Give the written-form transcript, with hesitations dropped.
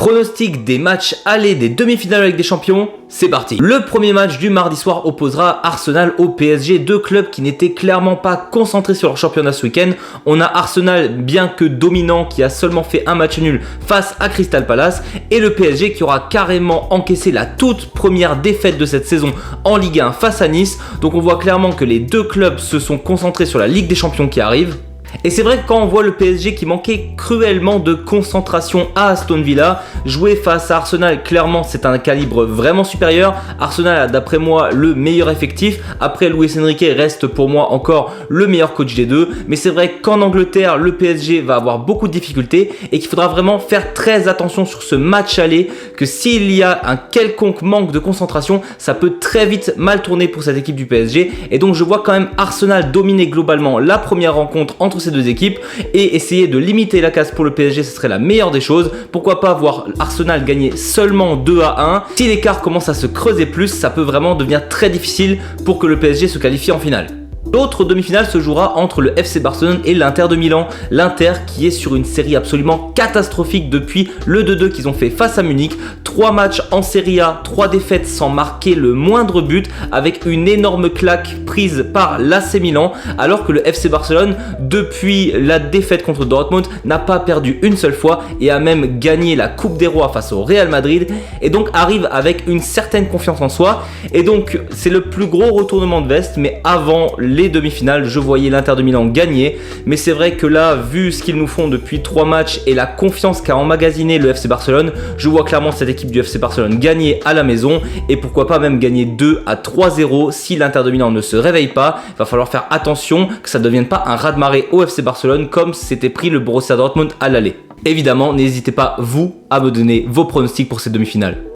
Pronostic des matchs allés des demi-finales avec des champions, c'est parti. Le premier match du mardi soir opposera Arsenal au PSG, deux clubs qui n'étaient clairement pas concentrés sur leur championnat ce week-end. On a Arsenal bien que dominant qui a seulement fait un match nul face à Crystal Palace et le PSG qui aura carrément encaissé la toute première défaite de cette saison en Ligue 1 face à Nice. Donc on voit clairement que les deux clubs se sont concentrés sur la Ligue des Champions qui arrive. Et c'est vrai que quand on voit le PSG qui manquait cruellement de concentration à Aston Villa, jouer face à Arsenal, clairement c'est un calibre vraiment supérieur. Arsenal a d'après moi le meilleur effectif. Après, Luis Enrique reste pour moi encore le meilleur coach des deux. Mais c'est vrai qu'en Angleterre, le PSG va avoir beaucoup de difficultés et qu'il faudra vraiment faire très attention sur ce match aller. Que s'il y a un quelconque manque de concentration, ça peut très vite mal tourner pour cette équipe du PSG. Et donc je vois quand même Arsenal dominer globalement la première rencontre entre ces deux équipes et essayer de limiter la casse pour le PSG, ce serait la meilleure des choses. Pourquoi pas voir Arsenal gagner seulement 2-1. Si l'écart commence à se creuser plus, ça peut vraiment devenir très difficile pour que le PSG se qualifie en finale. L'autre demi-finale se jouera entre le FC Barcelone et l'Inter de Milan. L'Inter qui est sur une série absolument catastrophique depuis le 2-2 qu'ils ont fait face à Munich. 3 matchs en Serie A, 3 défaites sans marquer le moindre but, avec une énorme claque prise par l'AC Milan, alors que le FC Barcelone, depuis la défaite contre Dortmund, n'a pas perdu une seule fois et a même gagné la Coupe des Rois face au Real Madrid, et donc arrive avec une certaine confiance en soi. Et donc c'est le plus gros retournement de veste, mais avant les demi-finales, je voyais l'Inter de Milan gagner, mais c'est vrai que là, vu ce qu'ils nous font depuis 3 matchs et la confiance qu'a emmagasiné le FC Barcelone, je vois clairement cette équipe du FC Barcelone gagner à la maison et pourquoi pas même gagner 2-3-0 si l'Inter de Milan ne se réveille pas. Il va falloir faire attention que ça ne devienne pas un raz-de-marée au FC Barcelone comme s'était pris le Borussia Dortmund à l'aller. Évidemment, n'hésitez pas vous à me donner vos pronostics pour ces demi-finales.